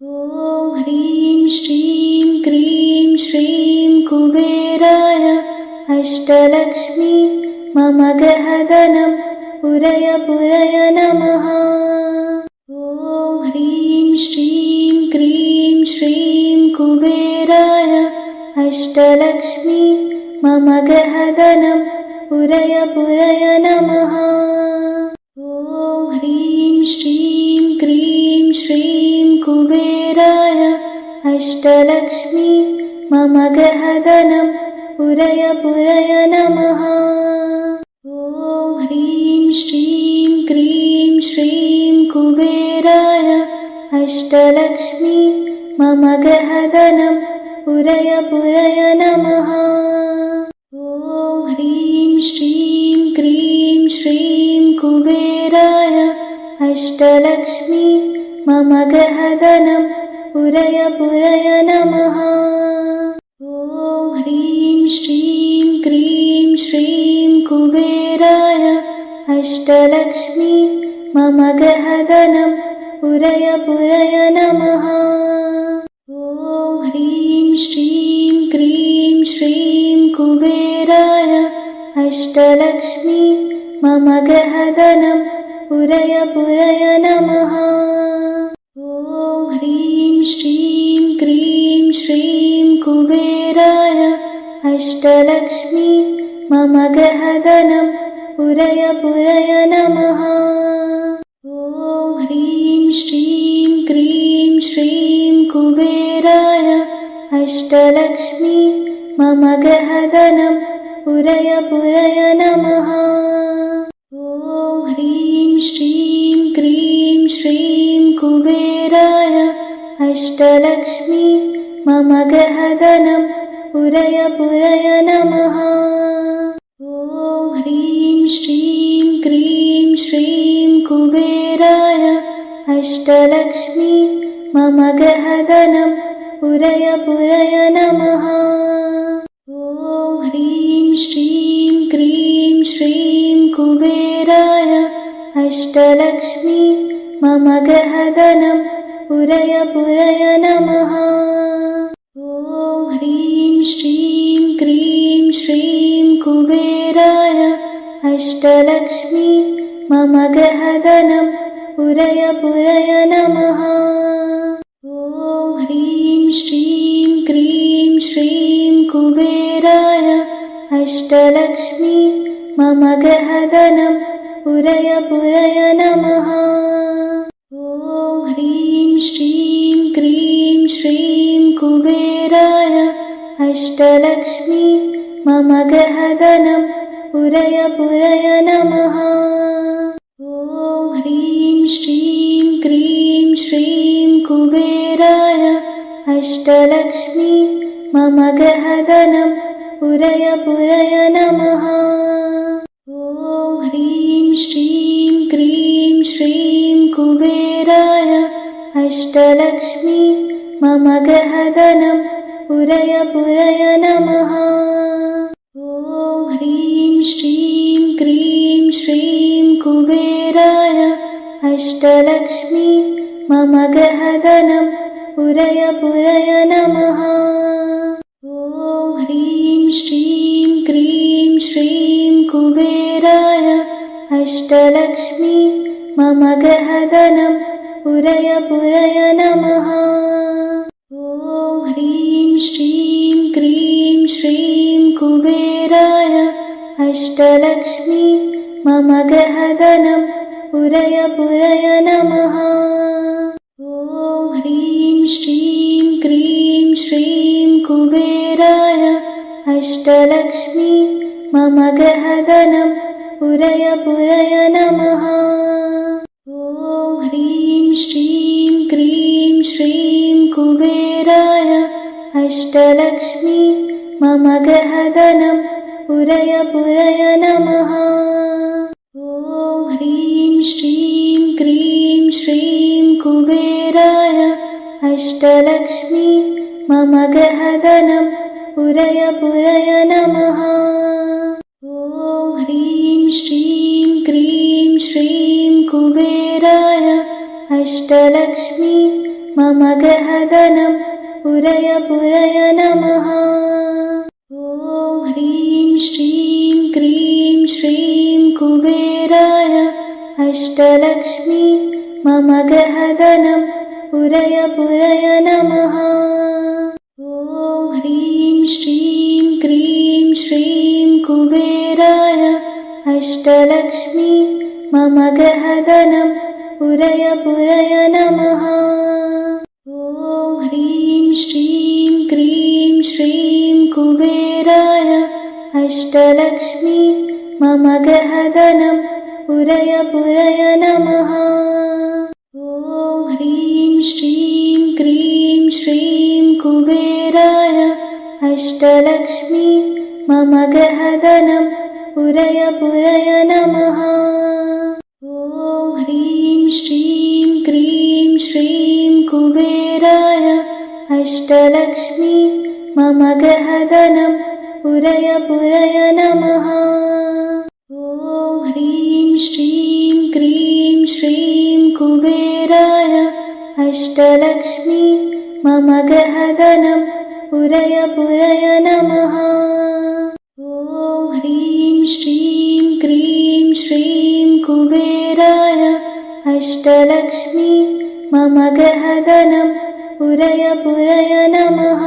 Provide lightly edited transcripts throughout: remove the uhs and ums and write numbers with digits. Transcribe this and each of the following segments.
ॐ ह्रीं श्रीं क्रीं श्रीं कुबेराय अष्टलक्ष्मी मम गृहधनं पुरय पुरय नमः। ॐ ह्रीं श्रीं क्रीं श्रीं कुबेराय अष्टलक्ष्मी मम गृहधनं पुरय पुरय नमः। ॐ ह्रीं श्रीं क्रीं श्रीं कुबेराय अष्टलक्ष्मी मम गृहधनं पुरय पुरय नमः। ॐ ह्रीं श्रीं क्रीं श्रीं कुबेराय अष्टलक्ष्मी मम गृहधनं पुरय पुरय नमः। ॐ ह्रीं श्रीं क्रीं श्रीं कुबेराय अष्टलक्ष्मी मम गृहधनं पुरय पुरय नमः। ॐ ह्रीं श्रीं क्रीं श्रीं कुबेराय अष्टलक्ष्मी मम गृहधनं पुरय पुरय नमः। ॐ ह्रीं श्रीं क्रीं श्रीं कुबेराय अष्टलक्ष्मी मम गृहधनं पुरय पुरय नमः। ॐ ह्रीं श्रीं क्रीं श्रीं कुबेराय अष्टलक्ष्मी मम गृहधनं पुरय पुरय नमः। ॐ ह्रीं श्रीं क्रीं श्रीं कुबेराय अष्टलक्ष्मी मम गृहधनं पुरय पुरय नमः। ॐ ह्रीं श्रीं क्रीं श्रीं कुबेराय अष्टलक्ष्मी मम गृहधनं पुरय पुरय नमः। ॐ ह्रीं श्रीं क्रीं श्रीं कुबेराय अष्टलक्ष्मी मम गृहधनं पुरय पुरय नमः। ॐ ह्रीं श्रीं क्रीं श्रीं कुबेराय अष्टलक्ष्मी मम गृहधनं पुरय पुरय नमः। ॐ ह्रीं श्रीं क्रीं श्रीं कुबेराय अष्टलक्ष्मी मम गृहधनं पुरय पुरय नमः। ॐ ह्रीं श्रीं क्रीं श्रीं कुबेराय अष्टलक्ष्मी मम गृहधनं पुरय पुरय नमः। ॐ ह्रीं श्रीं क्रीं श्रीं कुबेराय अष्टलक्ष्मी मम गृहधनं पुरय पुरय नमः। ॐ ह्रीं श्रीं क्रीं श्रीं कुबेराय अष्टलक्ष्मी मम गृहधनं पुरय पुरय नमः। ॐ ह्रीं श्रीं क्रीं श्रीं कुबेराय अष्टलक्ष्मी मम गृहधनं पुरय पुरय नमः। ॐ ह्रीं श्रीं क्रीं श्रीं कुबेराय अष्टलक्ष्मी मम गृहधनं पुरय पुरय नमः। ॐ ह्रीं श्रीं क्रीं श्रीं कुबेराय अष्टलक्ष्मी मम गृहधनं पुरय पुरय नमः। ॐ ह्रीं श्रीं क्रीं श्रीं कुबेराय अष्टलक्ष्मी मम गृहधनं पुरय पुरय नमः। ॐ ह्रीं श्रीं क्रीं श्रीं कुबेराय अष्टलक्ष्मी मम गृहधनं पुरय पुरय नमः। ॐ ह्रीं श्रीं क्रीं श्रीं कुबेराय अष्टलक्ष्मी मम गृहधनं पुरय पुरय नमः। ॐ ह्रीं श्रीं क्रीं श्रीं कुबेराय अष्टलक्ष्मी मम गृहधनं पुरय पुरय नमः। ॐ ह्रीं श्रीं क्रीं श्रीं कुबेराय अष्टलक्ष्मी मम गहदनं पुरय पुरय नमः। ॐ ह्रीं श्रीं क्रीं श्रीं कुबेराय अष्टलक्ष्मी मम गहदनं पुरय पुरय नमः। ॐ ह्रीं श्रीं क्रीं श्रीं कुबेराय अष्टलक्ष्मी मम गहदनं पुरय पुरय नमः। ॐ ह्रीं श्रीं क्रीं श्रीं कुबेराय अष्टलक्ष्मी मम गहदनं पुरय पुरय नमः। ॐ ह्रीं श्रीं क्रीं श्रीं कुबेराय अष्टलक्ष्मी मम गहदनं पुरय पुरय नमः। ॐ ह्रीं श्रीं क्रीं श्रीं कुबेराय अष्टलक्ष्मी मम गहदनं पुरय पुरय नमः। ॐ ह्रीं श्रीं क्रीं श्रीं कुबेराय अष्टलक्ष्मी मम गहदनं पुरय पुरय नमः। ॐ ह्रीं श्रीं क्रीं श्रीं कुबेराय अष्टलक्ष्मी मम गहदनं पुरय पुरय नमः।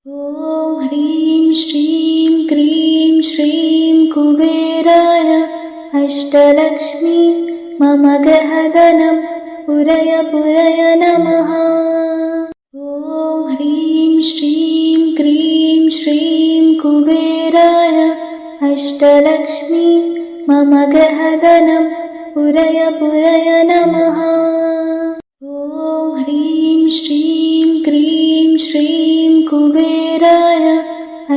ॐ ह्रीं श्रीं क्रीं श्रीं कुबेराय अष्टलक्ष्मी मम गहदनं पुरय पुरय नमः। ॐ ह्रीं श्रीं क्रीं श्रीं कुबेराय अष्टलक्ष्मी मम गहदनं पुरय पुरय नमः। ॐ ह्रीं श्रीं क्रीं श्रीं कुबेराय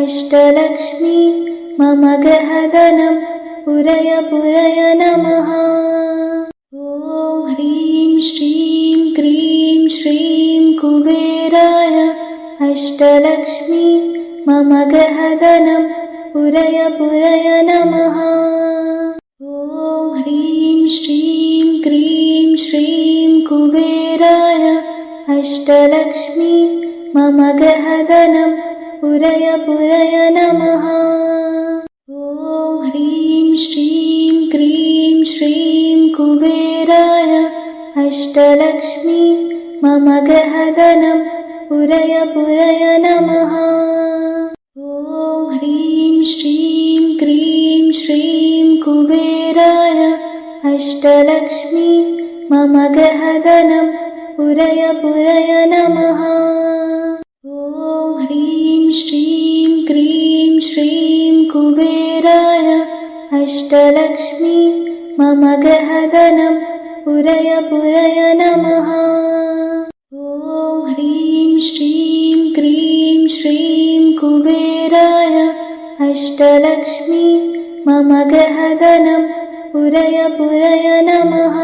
अष्टलक्ष्मी मम गहदनं पुरय पुरय नमः। ॐ ह्रीं श्रीं क्रीं श्रीं कुबेराय अष्टलक्ष्मी मम गहदनं पुरय पुरय नमः। ॐ ह्रीं श्रीं क्रीं श्रीं कुबेराय अष्टलक्ष्मी मम गहदनं पुरय पुरय नमः। ॐ ह्रीं श्रीं क्रीं श्रीं कुबेराय अष्टलक्ष्मी मम गहदनं पुरय पुरय नमः। ॐ ह्रीं श्रीं क्रीं श्रीं कुबेराय अष्टलक्ष्मी मम गहदनं पुरय पुरय नमः। ॐ ह्रीं श्रीं क्रीं श्रीं कुबेराय अष्टलक्ष्मी मम गहदनं पुरय पुरय नमः। ॐ ह्रीं श्रीं क्रीं श्रीं कुबेराय अष्टलक्ष्मी मम गहदनं पुरय पुरय नमः।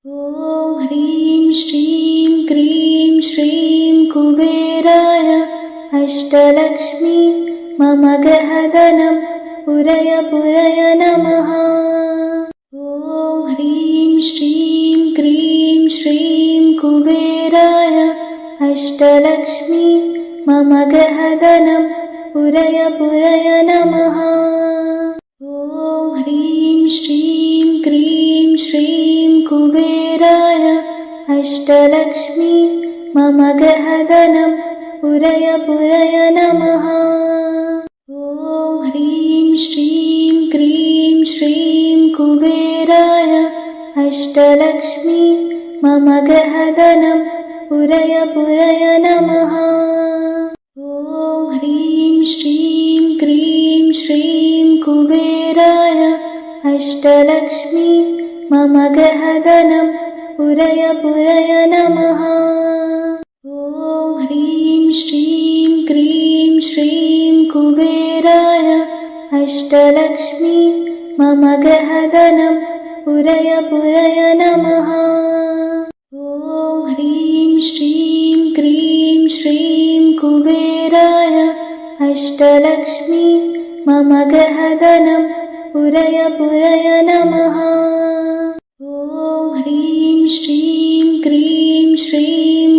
ॐ ह्रीं श्रीं क्रीं श्रीं कुबेराय अष्टलक्ष्मी मम गहदनं पुरय पुरय नमः। ॐ ह्रीं श्रीं क्रीं श्रीं कुबेराय अष्टलक्ष्मी मम गहदनं पुरय पुरय नमः। ॐ ह्रीं श्रीं क्रीं श्रीं कुबेराय अष्टलक्ष्मी मम गहदनं पुरय पुरय नमः। ॐ ह्रीं श्रीं क्रीं श्रीं कुबेराय अष्टलक्ष्मी मम गहदनं पुरय पुरय नमः। ॐ ह्रीं श्रीं क्रीं श्रीं कुबेराय अष्टलक्ष्मी मम गहदनं पुरय पुरय नमः। ॐ ह्रीं श्रीं क्रीं श्रीं कुबेराय अष्टलक्ष्मी मम गहदनं पुरय पुरय नमः। ॐ ह्रीं श्रीं क्रीं श्रीं कुबेराय अष्टलक्ष्मी मम गहदनं पुरय पुरय नमः। ॐ ह्रीं श्रीं क्रीं श्रीं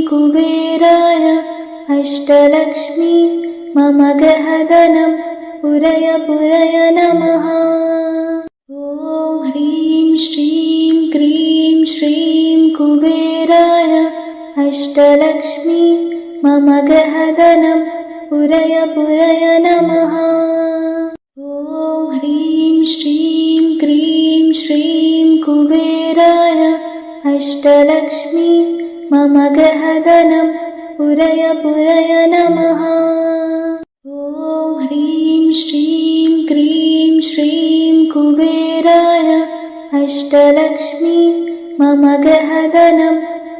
कुबेराय अष्टलक्ष्मी मम गृहधनं पुरय पुरय नमः। ॐ ह्रीं श्रीं क्रीं श्रीं कुबेराय अष्टलक्ष्मी मम गृहधनं पुरय पुरय नमः। ॐ ह्रीं श्रीं क्रीं श्रीं कुबेराय अष्टलक्ष्मी मम गृहधनं पुरय पुरय नमः। ॐ ह्रीं श्रीं क्रीं श्रीं कुबेराय अष्टलक्ष्मी मम गृहधनं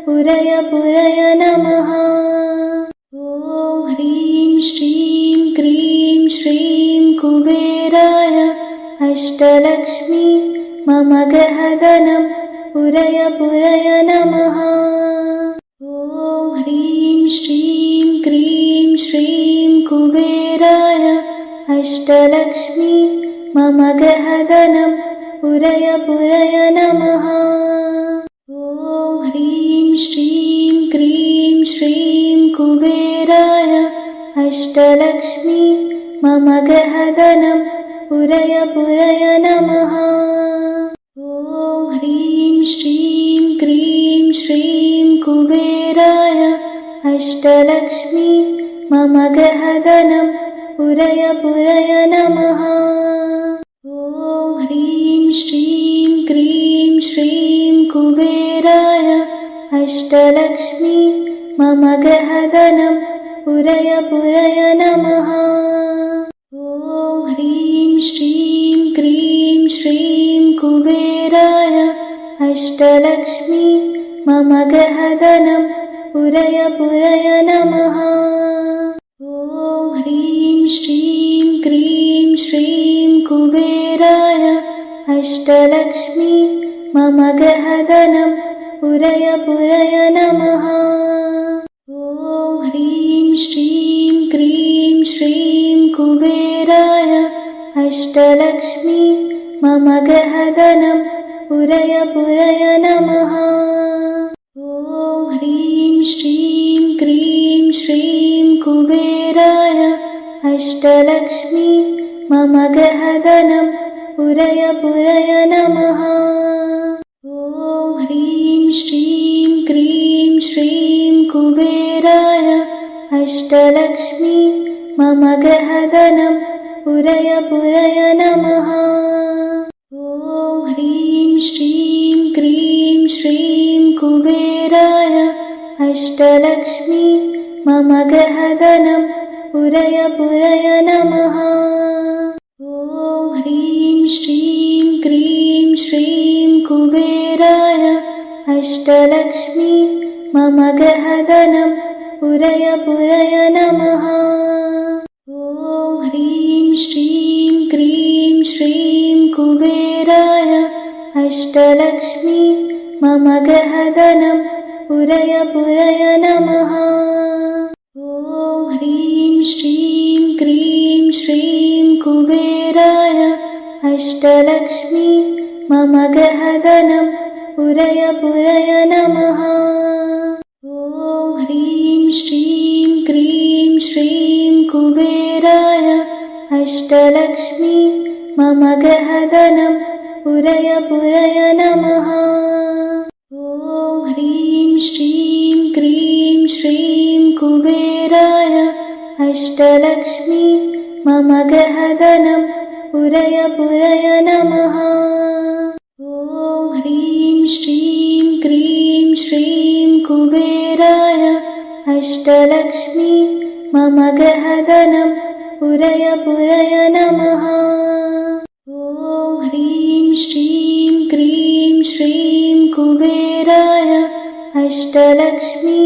पुरय पुरय नमः। ॐ ह्रीं श्रीं क्रीं श्रीं कुबेराय अष्टलक्ष्मी मम गृहधनं पुरय पुरय नमः। ॐ ह्रीं श्रीं क्रीं श्रीं कुबेराय अष्टलक्ष्मी मम गृहधनं पुरय पुरय नमः। ॐ ह्रीं श्रीं क्रीं श्रीं कुबेराय अष्टलक्ष्मी मम गृहधनं पुरय पुरय नमः। ॐ ह्रीं श्रीं क्रीं श्रीं कुबेराय अष्टलक्ष्मी मम गृहधनं पुरय पुरय नमः। ॐ ह्रीं श्रीं क्रीं श्रीं कुबेराय अष्टलक्ष्मी मम गृहधनं पुरय पुरय नमः। ॐ ह्रीं श्रीं क्रीं श्रीं कुबेराय अष्टलक्ष्मी मम गृहधनं पुरय पुरय नमः। ॐ ह्रीं श्रीं क्रीं श्रीं कुबेराय अष्टलक्ष्मी मम गृहधनं पुरय पुरय नमः। ॐ ह्रीं श्रीं क्रीं श्रीं कुबेराय अष्टलक्ष्मी मम गृहधनं पुरय पुरय नमः। ॐ ह्रीं श्रीं क्रीं श्रीं कुबेराय अष्टलक्ष्मी मम गृहधनं पुरय पुरय नमः। ॐ ह्रीं श्रीं क्रीं श्रीं कुबेराय अष्टलक्ष्मी मम गृहधनं पुरय पुरय नमः। ॐ ह्रीं श्रीं क्रीं श्रीं कुबेराय अष्टलक्ष्मी मम गृहधनं पुरय पुरय नमः। ॐ ह्रीं श्रीं क्रीं श्रीं कुबेराय अष्टलक्ष्मी मम गृहधनं पुरय पुरय नमः। ॐ ह्रीं श्रीं क्रीं श्रीं कुबेराय अष्टलक्ष्मी मम गृहधनं पुरय पुरय नमः। ॐ ह्रीं श्रीं क्रीं श्रीं कुबेराय अष्टलक्ष्मी मम गृहधनं पुरय पुरय नमः। ॐ ह्रीं श्रीं क्रीं श्रीं कुबेराय अष्टलक्ष्मी मम गृहधनं पुरय पुरय नमः। ॐ ह्रीं श्रीं क्रीं श्रीं कुबेराय अष्टलक्ष्मी मम गृहधनं पुरय पुरय नमः। ॐ ह्रीं श्रीं क्रीं श्रीं कुबेराय अष्टलक्ष्मी मम गृहधनं पुरय पुरय नमः। ॐ ह्रीं श्रीं क्रीं श्रीं कुबेराय अष्टलक्ष्मी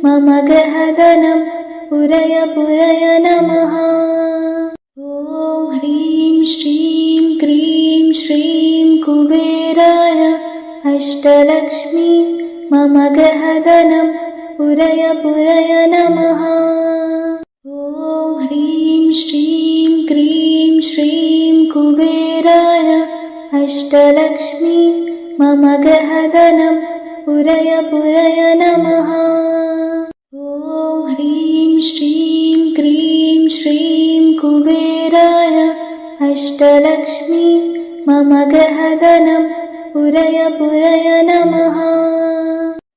मम गृहधनं पुरय पुरय नमः। ॐ ह्रीं श्रीं क्रीं श्रीं कुबेराय अष्टलक्ष्मी मम गृहधनं पुरय पुरय नमः। ॐ ह्रीं श्रीं क्रीं श्रीं कुबेराय अष्टलक्ष्मी मम गृहधनं पुरय पुरय नमः। अष्टलक्ष्मी मम गृहधनं पुरय पुरय नमः।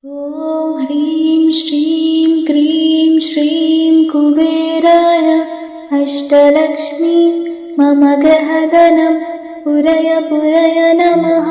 ॐ ह्रीं श्रीं क्रीं श्रीं कुबेराय अष्टलक्ष्मी मम गृहधनं पुरय पुरय नमः।